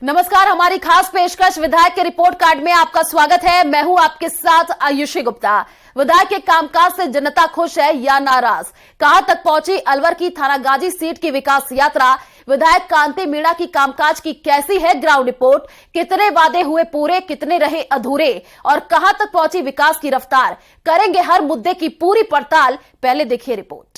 नमस्कार, हमारी खास पेशकश विधायक के रिपोर्ट कार्ड में आपका स्वागत है। मैं हूं आपके साथ आयुषी गुप्ता। विधायक के कामकाज से जनता खुश है या नाराज? कहां तक पहुंची अलवर की थानागाजी सीट की विकास यात्रा? विधायक कांति मीणा की कामकाज की कैसी है ग्राउंड रिपोर्ट? कितने वादे हुए पूरे, कितने रहे अधूरे और कहां तक पहुंची विकास की रफ्तार? करेंगे हर मुद्दे की पूरी पड़ताल। पहले देखिए रिपोर्ट।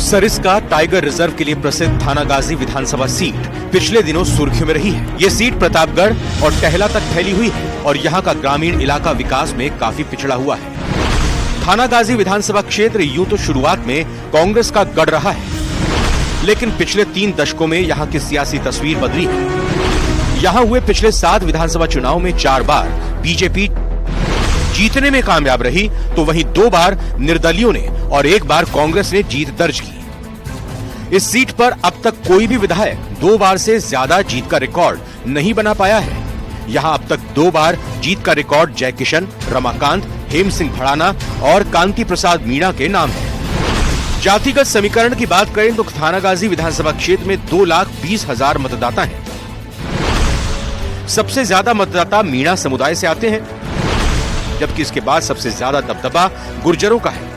सरिस्का टाइगर रिजर्व के लिए प्रसिद्ध थानागाजी विधानसभा सीट पिछले दिनों सुर्खियों में रही है। ये सीट प्रतापगढ़ और टहला तक फैली हुई है और यहाँ का ग्रामीण इलाका विकास में काफी पिछड़ा हुआ है। थानागाजी विधानसभा क्षेत्र यूं तो शुरुआत में कांग्रेस का गढ़ रहा है, लेकिन पिछले 3 दशकों में यहाँ की सियासी तस्वीर बदली है। यहाँ हुए पिछले 7 विधानसभा चुनाव में 4 बार बीजेपी जीतने में कामयाब रही, तो वहीं 2 बार निर्दलियों ने और 1 बार कांग्रेस ने जीत दर्ज की। इस सीट पर अब तक कोई भी विधायक 2 बार से ज्यादा जीत का रिकॉर्ड नहीं बना पाया है। यहाँ अब तक 2 बार जीत का रिकॉर्ड जय किशन, रमाकांत, हेम सिंह भड़ाना और कांति प्रसाद मीणा के नाम है। जातिगत समीकरण की बात करें तो थानागाजी विधानसभा क्षेत्र में 2,20,000 मतदाता हैं। सबसे ज्यादा मतदाता मीणा समुदाय से आते हैं, जबकि इसके बाद सबसे ज्यादा दबदबा गुर्जरों का है।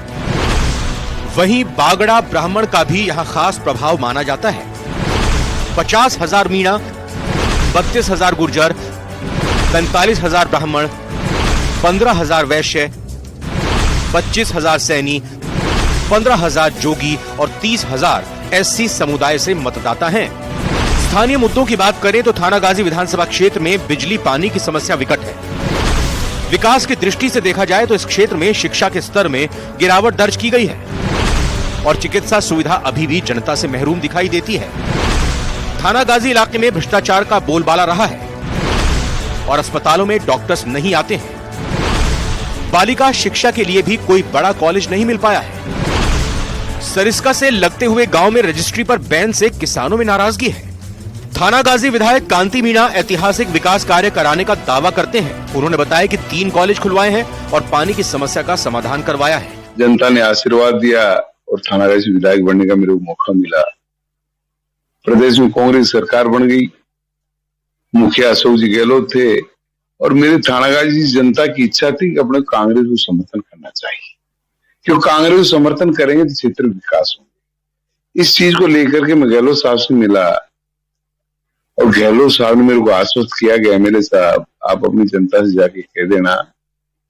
वहीं बागड़ा ब्राह्मण का भी यहाँ खास प्रभाव माना जाता है। 50,000 मीणा, 32,000 गुर्जर, 45,000 ब्राह्मण, 15,000 वैश्य, 25,000 सैनी, 15,000 जोगी और 30,000 एससी समुदाय से मतदाता हैं। स्थानीय मुद्दों की बात करें तो थानागाजी विधानसभा क्षेत्र में बिजली पानी की समस्या विकट है। विकास की दृष्टि से देखा जाए तो इस क्षेत्र में शिक्षा के स्तर में गिरावट दर्ज की गई है और चिकित्सा सुविधा अभी भी जनता से महरूम दिखाई देती है। थानागाजी इलाके में भ्रष्टाचार का बोलबाला रहा है और अस्पतालों में डॉक्टर्स नहीं आते हैं। बालिका शिक्षा के लिए भी कोई बड़ा कॉलेज नहीं मिल पाया है। सरिस्का से लगते हुए गांव में रजिस्ट्री पर बैन से किसानों में नाराजगी है। थानागाजी विधायक कांति मीणा ऐतिहासिक विकास कार्य कराने का दावा करते हैं। उन्होंने बताया कि 3 कॉलेज खुलवाए हैं और पानी की समस्या का समाधान करवाया है। जनता ने आशीर्वाद दिया और थानागाजी विधायक बनने का मेरे को मौका मिला। प्रदेश में कांग्रेस सरकार बन गई, मुखिया अशोक जी गहलोत थे और मेरे थानागाजी जनता की इच्छा थी कि अपने कांग्रेस को समर्थन करना चाहिए, क्योंकि कांग्रेस को समर्थन करेंगे तो क्षेत्र विकास होगा। इस चीज को लेकर के मैं गहलोत साहब से मिला और गहलोत साहब ने मेरे को आश्वस्त किया कि एमएलए साहब, आप अपनी जनता से जाके कह देना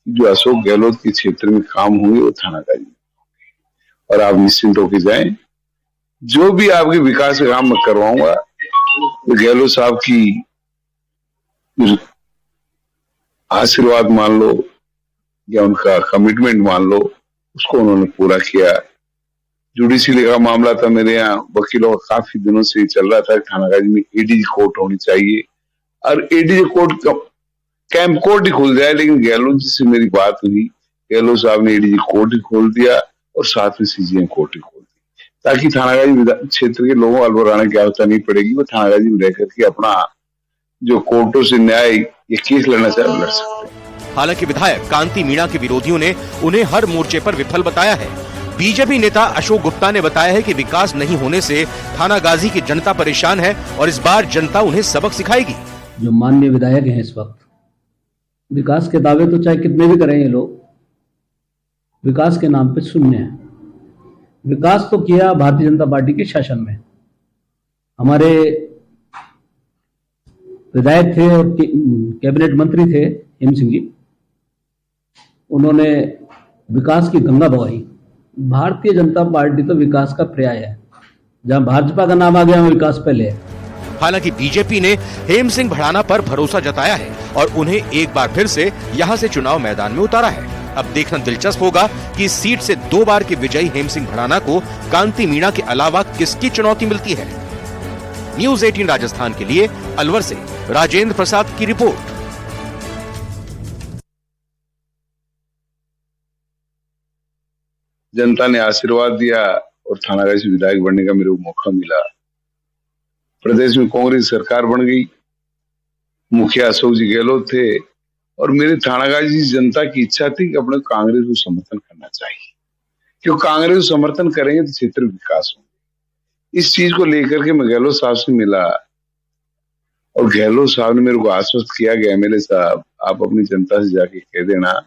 जो अशोक गहलोत के क्षेत्र में काम होंगे वो थानागाजी में होंगे और आप निश्चिंत होकर जाएं। जो भी आपके विकास का काम मैं करवाऊंगा तो गहलोत साहब की आशीर्वाद मान लो या उनका कमिटमेंट मान लो, उसको उन्होंने पूरा किया। जुडिशियली का मामला था मेरे यहाँ, वकीलों का काफी दिनों से चल रहा था थानागाजी में एडीजी कोर्ट होनी चाहिए और एडीजी कोर्ट कैंप कोर्ट ही खुल जाए, लेकिन गहलोत जी से मेरी बात हुई, गहलोत साहब ने एडीजी कोर्ट ही खोल दिया और साथ में सीजीएम कोर्ट ही खोल दिया, ताकि थानागाजी क्षेत्र के लोगों अलवर आने की आवश्यकता नहीं पड़ेगी। वो थानागाजी में रहकर के अपना जो कोर्टों से न्याय ये केस लड़ना चाहे लड़ सकते हैं। हालांकि विधायक कांति मीणा के विरोधियों ने उन्हें हर मोर्चे पर विफल बताया है। बीजेपी नेता अशोक गुप्ता ने बताया है कि विकास नहीं होने से थानागाजी की जनता परेशान है और इस बार जनता उन्हें सबक सिखाएगी। जो माननीय विधायक हैं इस वक्त, विकास के दावे तो चाहे कितने भी करें ये लोग, विकास के नाम पे शून्य है। विकास तो किया भारतीय जनता पार्टी के शासन में। हमारे विधायक थे और कैबिनेट मंत्री थे हेम सिंह जी, उन्होंने विकास की गंगा बहाई। भारतीय जनता पार्टी तो विकास का पर्याय है, जहां भाजपा का नाम आ गया वहां विकास पहले है। हालांकि बीजेपी ने हेम सिंह भड़ाना पर भरोसा जताया है और उन्हें एक बार फिर से यहां से चुनाव मैदान में उतारा है। अब देखना दिलचस्प होगा कि इस सीट से 2 बार के विजयी हेम सिंह भड़ाना को कांति मीणा के अलावा किसकी चुनौती मिलती है। न्यूज़ 18 राजस्थान के लिए अलवर से राजेंद्र प्रसाद की रिपोर्ट। जनता ने आशीर्वाद दिया और थानागाजी से विधायक बनने का मेरे को मौका मिला। प्रदेश में कांग्रेस सरकार बन गई, मुखिया अशोक जी गहलोत थे और मेरे थानागाजी जनता की इच्छा थी कि अपने कांग्रेस को समर्थन करना चाहिए, क्योंकि कांग्रेस को समर्थन करेंगे तो क्षेत्र विकास होगा। इस चीज को लेकर के मैं गहलोत साहब से मिला और गहलोत साहब ने मेरे को आश्वस्त किया कि एमएलए साहब आप अपनी जनता से जाके कह देना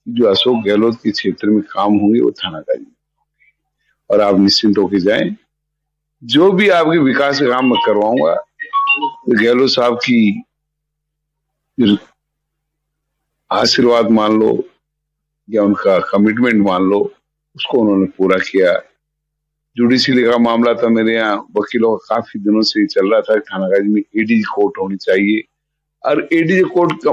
जो अशोक गहलोत के क्षेत्र में काम होंगे वो थानागाजी में होंगे और आप निश्चिंत होकर जाएं, जो भी आपके विकास के काम मैं करवाऊंगा। तो गहलोत साहब की आशीर्वाद मान लो या उनका कमिटमेंट मान लो, उसको उन्होंने पूरा किया। जुडिशरी का मामला था मेरे यहाँ, वकीलों का काफी दिनों से ही चल रहा था थानागाजी में एडीजी कोर्ट होनी चाहिए और एडीजी कोर्ट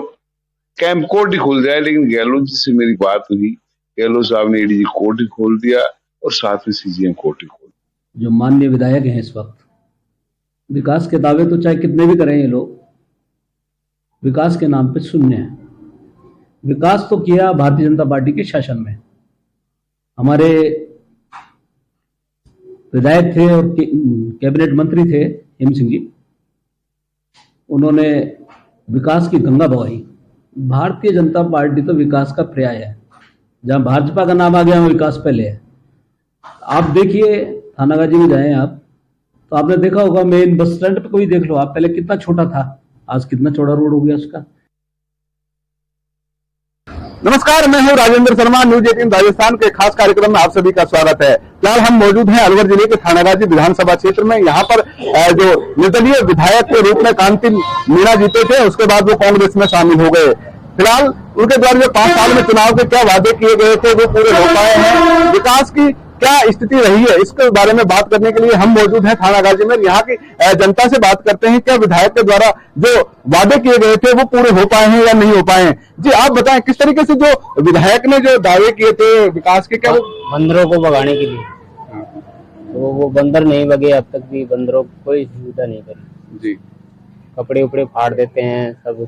कैंप कोर्ट ही खुल जाए, लेकिन गहलोत जी से मेरी बात हुई, गहलोत साहब ने एडीजी कोर्ट ही खोल दिया और साथ में सीजीएम कोर्ट ही खोल दिया। जो माननीय विधायक हैं इस वक्त, विकास के दावे तो चाहे कितने भी करें ये लोग, विकास के नाम पे शून्य है। विकास तो किया भारतीय जनता पार्टी के शासन में। हमारे विधायक थे और कैबिनेट मंत्री थे हेम सिंह जी, उन्होंने विकास की गंगा बहाई। भारतीय जनता पार्टी तो विकास का पर्याय है, जहां भाजपा का नाम आ गया वहां विकास पहले है। आप देखिए थानागाजी में जाएं आप तो आपने देखा होगा मेन बस स्टैंड पे कोई देख लो आप, पहले कितना छोटा था, आज कितना चौड़ा रोड हो गया उसका। नमस्कार, मैं हूं राजेंद्र शर्मा। न्यूज 18 राजस्थान के खास कार्यक्रम में आप सभी का स्वागत है। फिलहाल हम मौजूद हैं अलवर जिले के थानागाजी विधानसभा क्षेत्र में। यहाँ पर जो निर्दलीय विधायक के रूप में कांति मीणा जीते थे, उसके बाद वो कांग्रेस में शामिल हो गए। फिलहाल उनके द्वारा जो 5 साल में चुनाव के क्या वादे किए गए थे वो पूरे हो पाए हैं, विकास की क्या स्थिति रही है, इसके बारे में बात करने के लिए हम मौजूद हैं थानागाजी में। यहाँ की जनता से बात करते हैं, क्या विधायक के द्वारा जो वादे किए गए थे वो पूरे हो पाए हैं या नहीं हो पाए हैं। जी आप बताएं, किस तरीके से जो विधायक ने जो दावे किए थे विकास के, क्या वो बंदरों को भगाने के लिए तो वो बंदर नहीं भगे अब तक भी, बंदरों को कोई सुविधा नहीं करी जी, कपड़े उपड़े फाड़ देते हैं, सब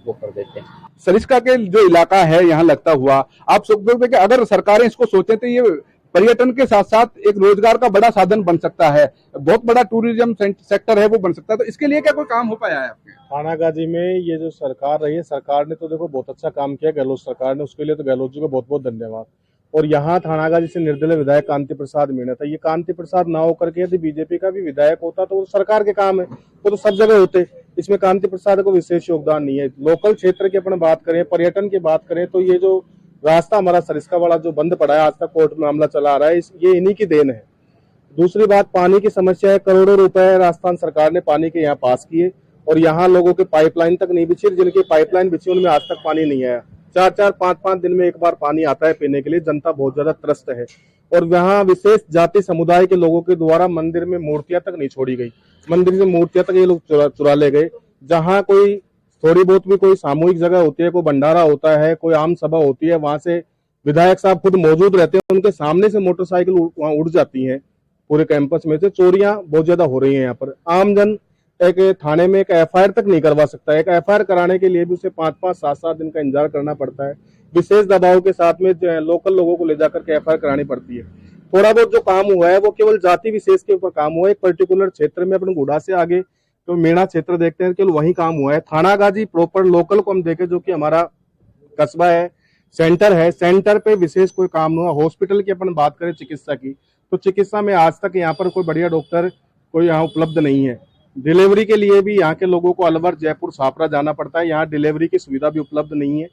वो कर देते हैं। सरिस्का के जो इलाका है यहाँ लगता हुआ, आप सोचते कि अगर सरकारें इसको सोचे तो ये पर्यटन के साथ साथ एक रोजगार का बड़ा साधन बन सकता है, बहुत बड़ा टूरिज्म सेक्टर है वो बन सकता है, तो इसके लिए क्या कोई काम हो पाया है आपके थानागाजी में? ये जो सरकार रही है, सरकार ने तो देखो बहुत अच्छा काम किया, गहलोत सरकार ने, उसके लिए तो गहलोत जी को बहुत बहुत धन्यवाद। और यहाँ थानागाजी से निर्दलीय विधायक कांति प्रसाद मीणा था। ये कांति प्रसाद ना होकर के यदि बीजेपी का भी विधायक होता तो वो सरकार के काम है, वो तो सब जगह होते। इसमें कांति प्रसाद को विशेष योगदान नहीं है। लोकल क्षेत्र की अपन बात करें, पर्यटन की बात करें, तो ये जो रास्ता हमारा सरिस्का वाला जो बंद पड़ा है, आज तक कोर्ट में मामला चला आ रहा है, ये इन्हीं की देन है। दूसरी बात, पानी की समस्या है। करोड़ों रुपए राजस्थान सरकार ने पानी के यहाँ पास किए और यहाँ लोगों के पाइपलाइन तक नहीं बिछी, जिनकी पाइपलाइन बिछी उनमें आज तक पानी नहीं आया। 4-4, 5-5 दिन में एक बार पानी आता है पीने के लिए। जनता बहुत ज्यादा त्रस्त है। और यहाँ विशेष जाति समुदाय के लोगों के द्वारा मंदिर में मूर्तियां तक नहीं छोड़ी गई, मंदिर से मूर्तियां तक ये लोग चुरा ले गए। जहाँ कोई थोड़ी बहुत भी कोई सामूहिक जगह होती है, कोई भंडारा होता है, कोई आम सभा होती है, वहां से विधायक साहब खुद मौजूद रहते हैं, उनके सामने से मोटरसाइकिल वहां उड़ जाती हैं। पूरे कैंपस में से चोरियां बहुत ज्यादा हो रही हैं। यहाँ पर आमजन एक थाने में एक एफआईआर तक नहीं करवा सकता। एक एफआईआर कराने के लिए भी उसे 5-5, 7-7 दिन का इंतजार करना पड़ता है। विशेष दबाव के साथ में लोकल लोगों को ले जाकर के एफआईआर करानी पड़ती है। थोड़ा बहुत जो काम हुआ है वो केवल जाति विशेष के ऊपर काम हुआ है। एक पर्टिकुलर क्षेत्र में, अपन गुड़ा से आगे तो मीणा क्षेत्र देखते हैं, केवल वही काम हुआ है। थानागाजी प्रॉपर लोकल को हम देखें, जो कि हमारा कस्बा है, सेंटर है, सेंटर पे विशेष कोई काम हुआ। हॉस्पिटल की अपन बात करें, चिकित्सा की, तो चिकित्सा में आज तक यहाँ पर कोई बढ़िया डॉक्टर कोई यहाँ उपलब्ध नहीं है। डिलीवरी के लिए भी यहाँ के लोगों को अलवर, जयपुर, छापरा जाना पड़ता है। यहाँ डिलीवरी की सुविधा भी उपलब्ध नहीं है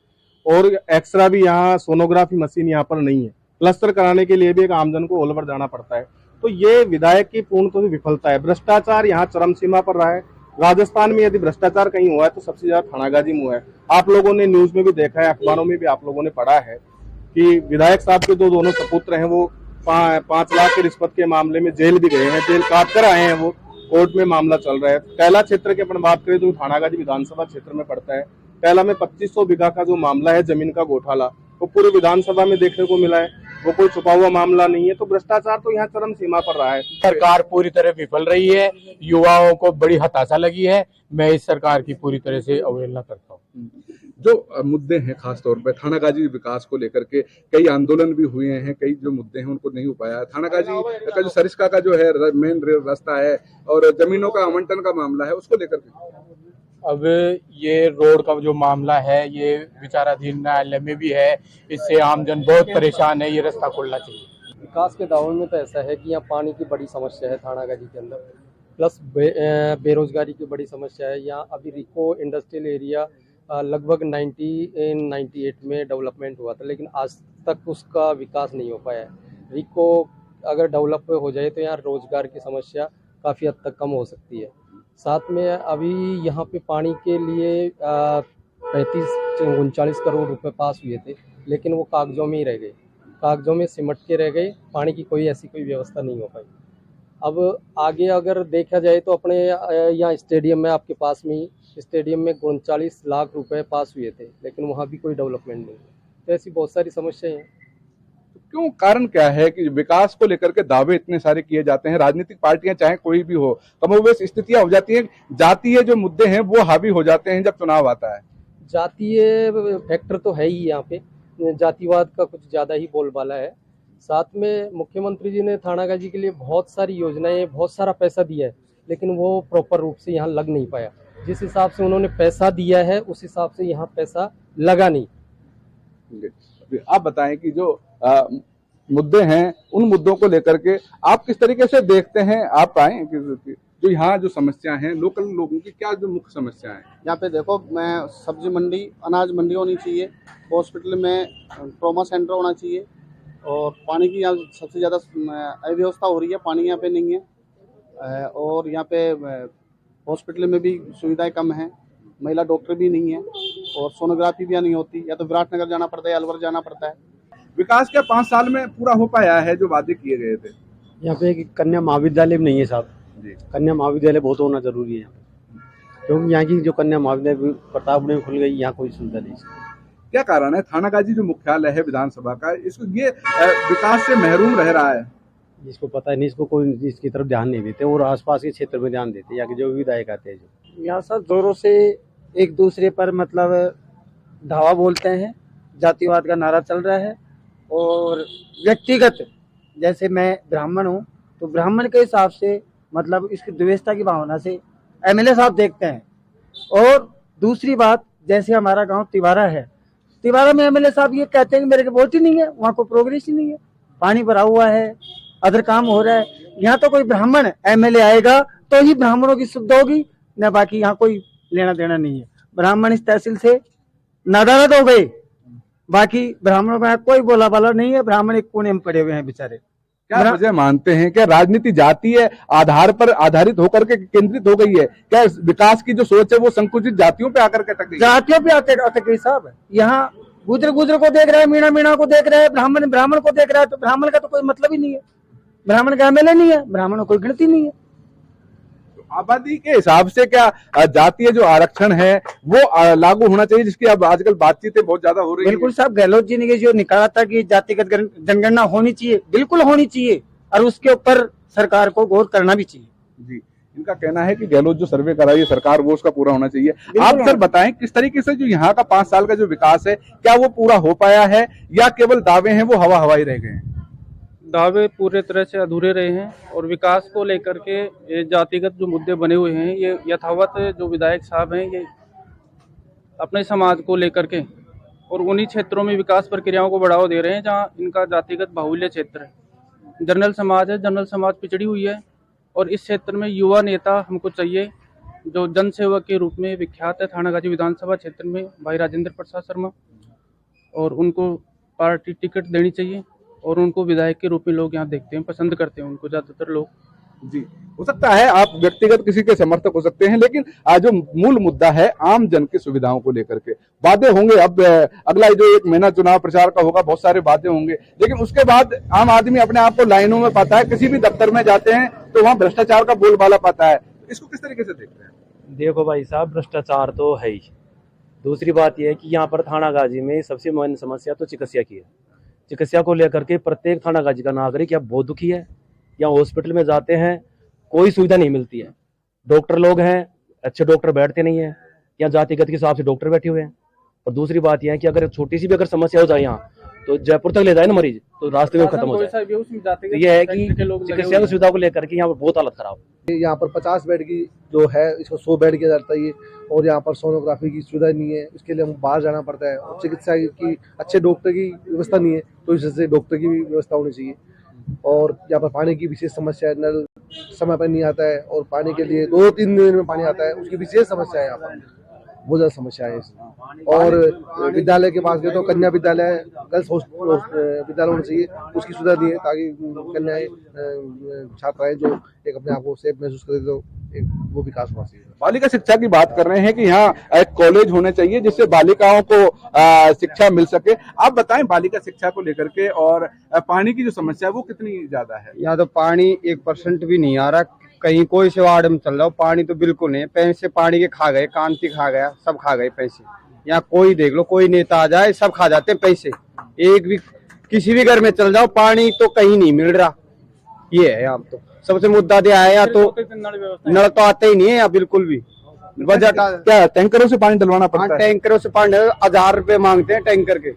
और एक्सरा भी यहाँ, सोनोग्राफी मशीन यहाँ पर नहीं है। प्लास्टर कराने के लिए भी एक आमजन को अलवर जाना पड़ता है। तो ये विधायक की पूर्ण तो विफलता है। भ्रष्टाचार यहाँ चरम सीमा पर रहा है। राजस्थान में यदि भ्रष्टाचार कहीं हुआ है तो सबसे ज्यादा थानागाजी में हुआ है। आप लोगों ने न्यूज में भी देखा है, अखबारों में भी आप लोगों ने पढ़ा है कि विधायक साहब के दोनों सपुत्र हैं, वो 5 लाख की रिश्वत के मामले में जेल भी गए हैं, जेल काट कर आए हैं, वो कोर्ट में मामला चल रहा है। कैला क्षेत्र की अपन बात करें तो थानागाजी विधानसभा क्षेत्र में पड़ता है। कैला में 2500 बीघा का जो मामला है जमीन का घोटाला, वो पूरे विधानसभा में देखने को मिला है। वो कोई छुपा हुआ मामला नहीं है। तो भ्रष्टाचार तो यहाँ चरम सीमा पर रहा है। सरकार पूरी तरह विफल रही है, युवाओं को बड़ी हताशा लगी है। मैं इस सरकार की पूरी तरह से अवहेलना करता हूँ। जो मुद्दे हैं खास तौर पर थानागाजी विकास को लेकर के कई आंदोलन भी हुए हैं, कई जो मुद्दे हैं उनको नहीं हो पाया। थानागाजी का जो सरिस्का का जो है मेन रास्ता है और जमीनों का आवंटन का मामला है, उसको लेकर के अब ये रोड का जो मामला है ये विचाराधीन न्यायालय में भी है, इससे आमजन बहुत परेशान है, ये रास्ता खोलना चाहिए। विकास के दावों में तो ऐसा है कि यहाँ पानी की बड़ी समस्या है थानागाजी के अंदर, प्लस बेरोजगारी की बड़ी समस्या है। यहाँ अभी रिको इंडस्ट्रियल एरिया लगभग 98 में डेवलपमेंट हुआ था, लेकिन आज तक उसका विकास नहीं हो पाया है। रिको अगर डेवलप हो जाए तो यहाँ रोजगार की समस्या काफ़ी हद तक कम हो सकती है। साथ में अभी यहाँ पे पानी के लिए 35-39 करोड़ रुपए पास हुए थे, लेकिन वो कागजों में ही रह गए, कागजों में सिमट के रह गए। पानी की कोई ऐसी कोई व्यवस्था नहीं हो पाई। अब आगे अगर देखा जाए तो अपने यहाँ स्टेडियम में आपके पास में ही स्टेडियम में 39 लाख रुपए पास हुए थे, लेकिन वहाँ भी कोई डेवलपमेंट नहीं। तो ऐसी बहुत सारी समस्याएं हैं। क्यों, कारण क्या है कि विकास को लेकर के दावे इतने सारे किए जाते हैं? राजनीतिक पार्टियां चाहे कोई भी हो, कमोबेश स्थितियां हो जाती हैं, जातीय जो मुद्दे हैं वो हावी हो जाते हैं जब चुनाव आता है। जातीय फैक्टर तो है ही यहाँ पे, जातिवाद का कुछ ज़्यादा ही बोलबाला है। साथ में मुख्यमंत्री जी ने थानागाजी के लिए बहुत सारी योजनाएं, बहुत सारा पैसा दिया है, लेकिन वो प्रॉपर रूप से यहाँ लग नहीं पाया। जिस हिसाब से उन्होंने पैसा दिया है उस हिसाब से यहाँ पैसा लगा नहीं। आप बताएं कि जो मुद्दे हैं उन मुद्दों को लेकर के आप किस तरीके से देखते हैं? आप आए कि जो यहाँ जो समस्या हैं लोकल लोगों की, क्या जो मुख्य समस्या है यहाँ पे? देखो, मैं सब्जी मंडी, अनाज मंडी होनी चाहिए, हॉस्पिटल में ट्रॉमा सेंटर होना चाहिए, और पानी की यहाँ सबसे ज़्यादा अव्यवस्था हो रही है, पानी यहाँ पे नहीं है, और यहाँ पे हॉस्पिटल में भी सुविधाएं कम हैं, महिला डॉक्टर भी नहीं है, और सोनोग्राफी भी यहाँ नहीं होती, या तो विराटनगर जाना पड़ता है, अलवर जाना पड़ता है। विकास क्या 5 साल में पूरा हो पाया है जो वादे किए गए थे? यहाँ पे एक कन्या महाविद्यालय भी नहीं है साहब जी। कन्या महाविद्यालय बहुत होना जरूरी है यहाँ पे, क्योंकि यहाँ की जो कन्या महाविद्यालय प्रतापगढ़ में खुल गई, यहाँ कोई सुविधा नहीं है। क्या कारण है? थानागाजी जो मुख्यालय है विधानसभा का, इसको ये विकास से महरूम रह रहा है। जिसको पता है नहीं, इसको कोई इसकी तरफ ध्यान नहीं देते, और आसपास के क्षेत्र में ध्यान देते, यहाँ के जो विधायक आते हैं। जो यहाँ सब जोरों से एक दूसरे पर मतलब धावा बोलते हैं, जातिवाद का नारा चल रहा है, और व्यक्तिगत जैसे मैं ब्राह्मण हूँ तो ब्राह्मण के हिसाब से मतलब इसकी द्वेषता की भावना से एमएलए साहब देखते हैं। और दूसरी बात, जैसे हमारा गांव तिवारा है, तिवारा में एमएलए साहब ये कहते हैं कि मेरे को वोट ही नहीं है, वहाँ को प्रोग्रेस ही नहीं है, पानी भरा हुआ है, अदर काम हो रहा है। यहाँ तो कोई ब्राह्मण एमएलए आएगा तो ही ब्राह्मणों की सुविधा होगी, न बाकी यहाँ कोई लेना देना नहीं है। ब्राह्मण इस तहसील से नादारद हो गए, बाकी ब्राह्मणों का कोई बोला बाला नहीं है, ब्राह्मण एक कोने में पड़े हुए हैं बेचारे। क्या वजह मानते हैं? क्या राजनीति जातीय आधार पर आधारित होकर के केंद्रित हो गई है? क्या विकास की जो सोच है वो संकुचित जातियों पे आकर के अटक गई? जातियों पे अटक गई साहब। यहाँ गुजर को देख रहा है, मीणा को देख रहा है, ब्राह्मण को देख रहा है, तो ब्राह्मण का तो कोई मतलब ही नहीं है, ब्राह्मण का एमएलए नहीं है, ब्राह्मण को कोई गिनती नहीं है। आबादी के हिसाब से क्या जातीय जो आरक्षण है वो लागू होना चाहिए, जिसकी अब आजकल बातचीतें बहुत ज्यादा हो रही है? बिल्कुल साहब, गहलोत जी ने जो निकाला था कि जातिगत जनगणना होनी चाहिए, बिल्कुल होनी चाहिए, और उसके ऊपर सरकार को गौर करना भी चाहिए। जी, इनका कहना है कि गहलोत जो सर्वे कराई है सरकार, वो उसका पूरा होना चाहिए। आप सर बताएं किस तरीके से जो यहाँ का 5 साल का जो विकास है, क्या वो पूरा हो पाया है या केवल दावे हैं वो हवाई रह गए हैं? दावे पूरे तरह से अधूरे रहे हैं, और विकास को लेकर के ये जातिगत जो मुद्दे बने हुए हैं, ये यथावत जो विधायक साहब हैं ये अपने समाज को लेकर के और उन्हीं क्षेत्रों में विकास प्रक्रियाओं को बढ़ावा दे रहे हैं जहां इनका जातिगत बाहुल्य क्षेत्र है। जनरल समाज है, जनरल समाज पिछड़ी हुई है, और इस क्षेत्र में युवा नेता हमको चाहिए जो जनसेवक के रूप में विख्यात है थानागाजी विधानसभा क्षेत्र में, भाई राजेंद्र प्रसाद शर्मा, और उनको पार्टी टिकट देनी चाहिए, और उनको विधायक के रूप में लोग यहाँ देखते हैं, पसंद करते हैं उनको ज़्यादातर लोग। जी, हो सकता है आप व्यक्तिगत किसी के समर्थक हो सकते हैं, लेकिन जो मूल मुद्दा है आम जन की सुविधाओं को लेकर के वादे होंगे। अब अगला जो 1 महीना चुनाव प्रचार का होगा, बहुत सारे वादे होंगे, लेकिन उसके बाद आम आदमी अपने आप को लाइनों में पाता है। किसी भी दफ्तर में जाते हैं तो वहाँ भ्रष्टाचार का बोलबाला पाता है। इसको किस तरीके से देखते हैं? देखो भाई साहब, भ्रष्टाचार तो है ही। दूसरी बात यह है कि यहाँ पर थानागाजी में सबसे मेन समस्या तो चिकित्सा की है। चिकित्सा को लेकर के प्रत्येक थानागाजी का नागरिक या बहुत दुखी है। या हॉस्पिटल में जाते हैं, कोई सुविधा नहीं मिलती है। डॉक्टर लोग हैं, अच्छे डॉक्टर बैठते नहीं हैं, या जातिगत के हिसाब से डॉक्टर बैठे हुए हैं। और दूसरी बात यह है कि अगर छोटी सी भी अगर समस्या हो जाए यहाँ तो जयपुर तक ले जाए ना मरीज तो रास्ते में खत्म हो जाए। तो यह है कि चिकित्सा की सुविधा को लेकर के यहाँ पर बहुत हालत खराब। यहाँ पर 50 बेड की जो है इसको 100 बेड किया जाता है और यहाँ पर सोनोग्राफी की सुविधा नहीं है, इसके लिए हम बाहर जाना पड़ता है और चिकित्सा की अच्छे डॉक्टर की व्यवस्था नहीं है, तो इससे डॉक्टर की भी व्यवस्था होनी चाहिए। और यहाँ पर पानी की विशेष समस्या है, नल समय पर नहीं आता है और पानी के लिए 2-3 दिन में पानी आता है, उसकी विशेष समस्या है यहाँ पर, बहुत ज्यादा समस्या है इसमें। और विद्यालय के पास गए तो कन्या विद्यालय गर्ल्स विद्यालय होना चाहिए, उसकी सुविधा दी है ताकि कन्याएं छात्राएं जो एक अपने आप को सेफ महसूस करें तो एक वो विकास होना चाहिए। बालिका शिक्षा की बात कर रहे हैं कि यहाँ एक कॉलेज होने चाहिए जिससे बालिकाओं को शिक्षा मिल सके। आप बताएं बालिका शिक्षा को लेकर के और पानी की जो समस्या है वो कितनी ज्यादा है? यहाँ तो पानी 1% भी नहीं आ रहा, कहीं कोई से वार्ड में चल रहा हो पानी तो बिल्कुल नहीं है। पैसे पानी के खा गए, कांति खा गया, सब खा गए पैसे। यहाँ कोई देख लो, कोई नेता आ जाए सब खा जाते हैं पैसे। एक भी किसी भी घर में चल जाओ पानी तो कहीं नहीं मिल रहा, ये है यहाँ तो सबसे मुद्दा दिया है। या तो नल तो आते ही नहीं है यहाँ बिल्कुल भी। बजट क्या टैंकरों से पानी डलवाना पड़ता है? टैंकरों से पानी 1000 रुपए मांगते हैं टैंकर के,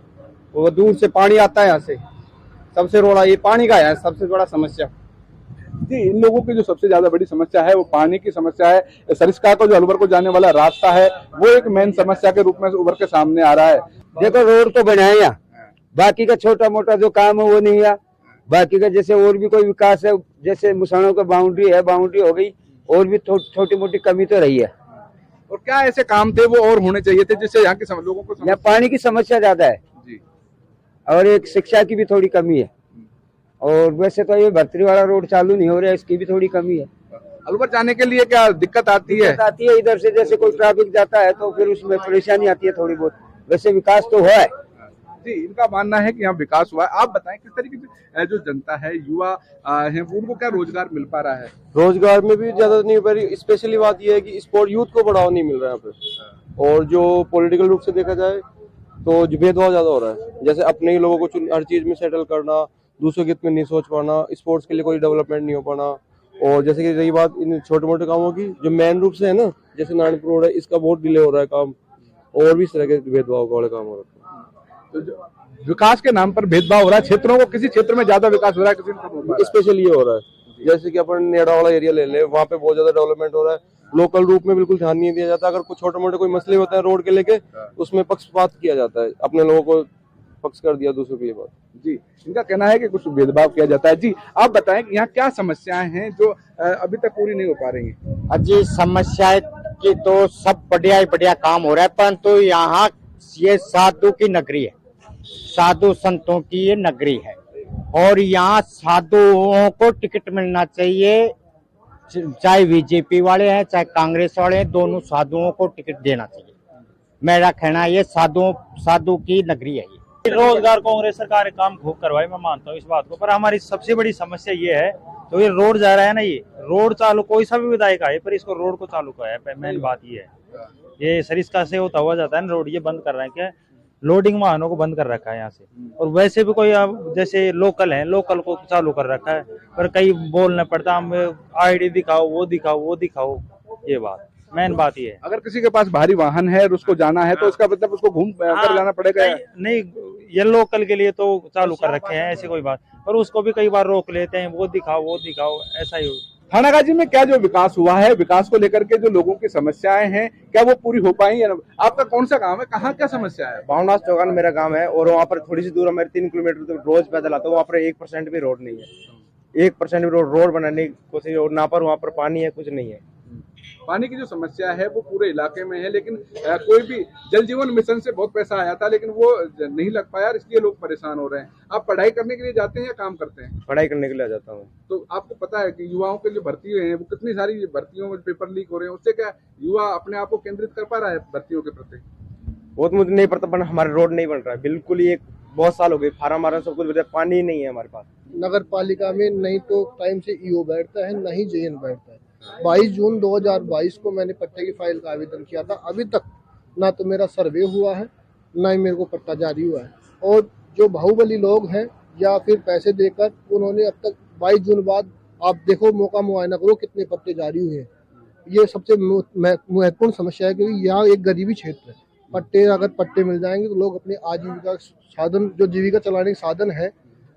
वो दूर से पानी आता है यहाँ से। सबसे रोड़ा ये पानी का है, सबसे बड़ा समस्या जी। इन लोगों की जो सबसे ज्यादा बड़ी समस्या है वो पानी की समस्या है। सरिस्का को जो अलवर को जाने वाला रास्ता है वो एक मेन समस्या के रूप में उभर के सामने आ रहा है। देखो रोड तो बनाए यहाँ, बाकी का छोटा मोटा जो काम है वो नहीं है। बाकी का जैसे और भी कोई विकास है, जैसे मुसानों का बाउंड्री है, बाउंड्री हो गई, और भी छोटी मोटी कमी तो रही है। और क्या ऐसे काम थे वो और होने चाहिए थे जिससे यहाँ के लोगों को यहाँ पानी की समस्या ज्यादा है जी, और एक शिक्षा की भी थोड़ी कमी है। और वैसे तो ये भर्ती वाला रोड चालू नहीं हो रहा है, इसकी भी थोड़ी कमी है। अलवर जाने के लिए क्या दिक्कत आती है? आती है इधर से, जैसे कोई ट्रैफिक जाता है तो फिर उसमें परेशानी आती है थोड़ी बहुत। वैसे विकास तो हुआ है जी, इनका मानना है कि यहाँ विकास हुआ है। आप बताएं किस तरीके से जो जनता है, युवा है, उनको क्या रोजगार मिल पा रहा है? रोजगार में भी ज्यादा नहीं पर स्पेशली बात यह है कि स्पोर्ट यूथ को बढ़ावा नहीं मिल रहा है यहाँ पे। और जो पॉलिटिकल रूप से देखा जाए तो भेदभाव ज्यादा हो रहा है, जैसे अपने ही लोगों को हर चीज में सेटल करना, दूसरों के हित में नहीं सोच पाना, स्पोर्ट्स के लिए कोई डेवलपमेंट नहीं हो पाना। और जैसे कि रही बात इन छोटे मोटे कामों की जो मेन रूप से है ना, जैसे नारायणपुर रोड है, इसका बहुत डिले हो रहा है काम, और भी इस तरह के भेदभाव वाले काम हो रहे हैं। तो विकास के नाम पर भेदभाव हो रहा है, क्षेत्रों को किसी क्षेत्र में ज्यादा विकास हो रहा है, किसी में स्पेशली ये हो रहा है। जैसे कि अपन नेड़ा वाला एरिया ले ले, वहाँ पे बहुत ज्यादा डेवलपमेंट हो रहा है, लोकल रूप में बिल्कुल ध्यान नहीं दिया जाता। अगर कुछ छोटे मोटे कोई मसले होते हैं रोड के लेके, उसमें पक्षपात किया जाता है, अपने लोगों को पक्ष कर दिया दूसरों के लिए बात जी। इनका कहना है कि कुछ भेदभाव किया जाता है। जी आप बताएं कि यहाँ क्या समस्याएं हैं जो अभी तक पूरी नहीं हो पा रही हैं? अजी समस्याएं की तो सब बढ़िया काम हो रहा है, परंतु यहाँ ये साधु की नगरी है, साधु संतों की ये नगरी है और यहाँ साधुओं को टिकट मिलना चाहिए, चाहे बीजेपी वाले हैं चाहे कांग्रेस वाले हैं, दोनों साधुओं को टिकट देना चाहिए। मेरा कहना ये साधु की नगरी है। ये रोजगार कांग्रेस सरकार काम खूब करवाई, मैं मानता हूँ इस बात को, पर हमारी सबसे बड़ी समस्या ये है तो ये रोड जा रहा है ना, ये रोड चालू कोई सा भी विधायक आए पर इसको रोड को चालू कराया है। मेन बात ये है, ये सरिस्का से होता हुआ जाता है ना रोड, ये बंद कर रहे हैं क्या, लोडिंग वाहनों को बंद कर रखा है यहाँ से। और वैसे भी कोई जैसे लोकल है, लोकल को चालू कर रखा है, पर कई बोलना पड़ता हम आईडी दिखाओ, वो दिखाओ। ये बात मेन बात ये है। अगर किसी के पास भारी वाहन है और उसको जाना है तो उसका मतलब उसको घूम कर जाना पड़ेगा? नहीं, ये लोकल के लिए तो चालू कर रखे हैं, ऐसी कोई बात, पर उसको भी कई बार रोक लेते हैं, वो दिखाओ, ऐसा ही। थानागाजी में क्या जो विकास हुआ है, विकास को लेकर के जो लोगों की समस्याएं हैं, क्या वो पूरी हो पाई? आपका कौन सा गांव है, कहाँ क्या समस्या है? भावनाथ चौगान मेरा गांव है और वहाँ पर थोड़ी सी दूर हमारे 3 किलोमीटर तो रोज पैदल आता है, वहाँ पर 1% भी रोड नहीं है। 1% भी रोड बनाने की कोशिश, और ना पर वहाँ पर पानी है, कुछ नहीं है। पानी की जो समस्या है वो पूरे इलाके में है, लेकिन कोई भी जल जीवन मिशन से बहुत पैसा आया था लेकिन वो नहीं लग पाया, इसलिए लोग परेशान हो रहे हैं। आप पढ़ाई करने के लिए जाते हैं या काम करते हैं? पढ़ाई करने के लिए जाता हूँ। तो आपको पता है कि युवाओं के लिए भर्ती हुए हैं, वो कितनी सारी भर्तियों में पेपर लीक हो रहे हैं, उससे क्या युवा अपने आप को केंद्रित कर पा रहा है भर्तियों के प्रति? बहुत मुझे नहीं पता, पर हमारे रोड नहीं बन रहा है बिल्कुल ही। बहुत साल हो गए, फार्म मारा सब कुछ, पानी नहीं है हमारे पास। नगर पालिका में नहीं तो टाइम से ईओ बैठता है, न ही जेएन बैठता है। 22 जून 2022 को मैंने पट्टे की फाइल का आवेदन किया था, अभी तक ना तो मेरा सर्वे हुआ है, ना ही मेरे को पट्टा जारी हुआ है। और जो बाहुबली लोग हैं या फिर पैसे देकर उन्होंने अब तक 22 जून बाद आप देखो, मौका मुआयना करो कितने पट्टे जारी हुए हैं। ये सबसे महत्वपूर्ण समस्या है क्योंकि यहाँ एक गरीबी क्षेत्र है, पट्टे, अगर पट्टे मिल जाएंगे तो लोग अपनी आजीविका साधन, जो जीविका चलाने के साधन है,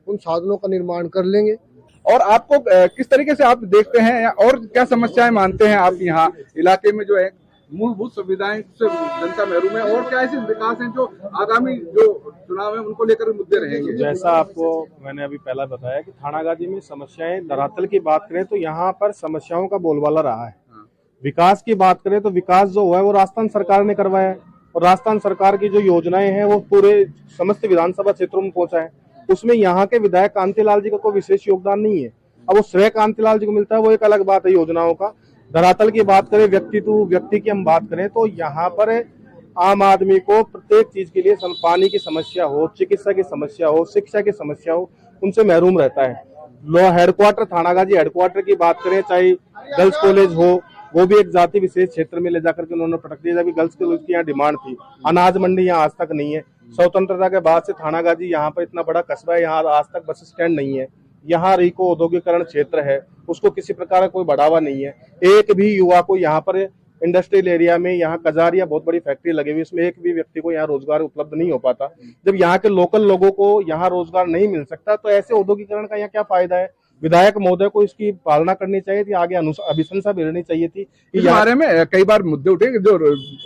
उन साधनों का निर्माण कर लेंगे। और आपको किस तरीके से आप देखते हैं और क्या समस्याएं मानते हैं आप यहाँ इलाके में जो है मूलभूत सुविधाएं से जनता महरूम है, और क्या ऐसे विकास हैं जो आगामी जो चुनाव है उनको लेकर मुद्दे रहेंगे? जैसा आपको मैंने अभी पहला बताया कि थानागाजी में समस्याएं, धरातल की बात करें तो यहाँ पर समस्याओं का बोलबाला रहा है। विकास की बात करें तो विकास जो हुआ है वो राजस्थान सरकार ने करवाया है, और राजस्थान सरकार की जो योजनाएं हैं वो पूरे समस्त विधानसभा क्षेत्रों में पहुंचा है। उसमें यहाँ के विधायक कांतिलाल जी का कोई विशेष योगदान नहीं है। अब वो श्रेय कांतिलाल जी को मिलता है, वो एक अलग बात है योजनाओं का। धरातल की बात करें, व्यक्ति की हम बात करें तो यहाँ पर आम आदमी को प्रत्येक चीज के लिए पानी की समस्या हो, चिकित्सा की समस्या हो, शिक्षा की समस्या हो, उनसे महरूम रहता है। हेडक्वार्टर थानागाजी हेडक्वार्टर की बात करें, चाहे गर्ल्स कॉलेज हो, वो भी एक जाति विशेष क्षेत्र में ले जाकर के उन्होंने पटक दिया, जबकि गर्ल्स कॉलेज की यहाँ डिमांड थी। अनाज मंडी यहाँ आज तक नहीं है। स्वतंत्रता के बाद से थानागाजी यहाँ पर इतना बड़ा कस्बा है, यहाँ आज तक बस स्टैंड नहीं है। यहाँ रिको औद्योगिकरण क्षेत्र है, उसको किसी प्रकार का कोई बढ़ावा नहीं है। एक भी युवा को यहाँ पर इंडस्ट्रियल एरिया में, यहाँ कजारिया बहुत बड़ी फैक्ट्री लगी हुई, इसमें एक भी व्यक्ति को यहाँ रोजगार उपलब्ध नहीं हो पाता। जब यहाँ के लोकल लोगों को यहाँ रोजगार नहीं मिल सकता तो ऐसे औद्योगिकरण का यहाँ क्या फायदा है? विधायक महोदय को इसकी पालना करनी चाहिए थी, आगे अभिशंसा भेजनी चाहिए थी। इस बारे में कई बार मुद्दे उठे कि जो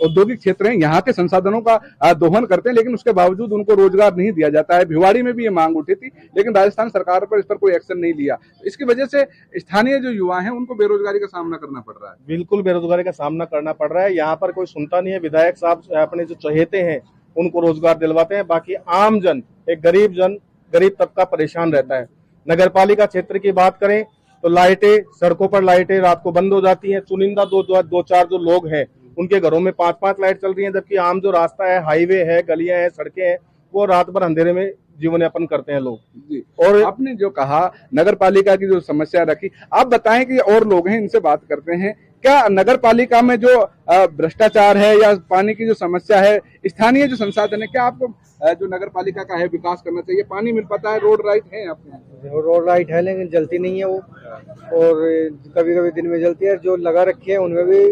औद्योगिक क्षेत्र हैं यहाँ के संसाधनों का दोहन करते हैं, लेकिन उसके बावजूद उनको रोजगार नहीं दिया जाता है। भिवाड़ी में भी ये मांग उठी थी, लेकिन राजस्थान सरकार पर इस पर कोई एक्शन नहीं लिया। इसकी वजह से स्थानीय जो युवा हैं उनको बेरोजगारी का सामना करना पड़ रहा है। बिल्कुल बेरोजगारी का सामना करना पड़ रहा है। यहाँ पर कोई सुनता नहीं है। विधायक साहब अपने जो चहेते हैं उनको रोजगार दिलवाते हैं, बाकी आम जन, एक गरीब तबका परेशान रहता है। नगर पालिका क्षेत्र की बात करें तो लाइटें, सड़कों पर लाइटें रात को बंद हो जाती हैं। चुनिंदा दो चार जो लोग हैं उनके घरों में 5-5 लाइट चल रही हैं, जबकि आम जो रास्ता है, हाईवे है, गलियां हैं, सड़कें हैं, वो रात भर अंधेरे में जीवन यापन करते हैं लोग जी। और आपने जो कहा नगर पालिका की जो समस्या रखी, आप बताएं कि और लोग हैं इनसे बात करते हैं, क्या नगर पालिका में जो भ्रष्टाचार है या पानी की जो समस्या है, स्थानीय जो संसाधन है, क्या आपको जो नगर पालिका का है विकास करना चाहिए? पानी मिल पाता है, रोड राइट है आपको? रोड लाइट है लेकिन जलती नहीं है वो, और कभी कभी दिन में जलती है। जो लगा रखी है उनमें भी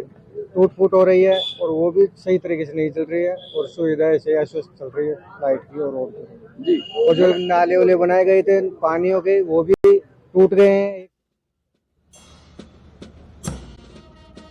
टूट फूट हो रही है, और वो भी सही तरीके से नहीं चल रही है, और सुविधाएं से अस्वस्थ चल रही है लाइट की और रोड की जी। और जो नाले वाले बनाए गए थे पानियों के, वो भी टूट गए हैं।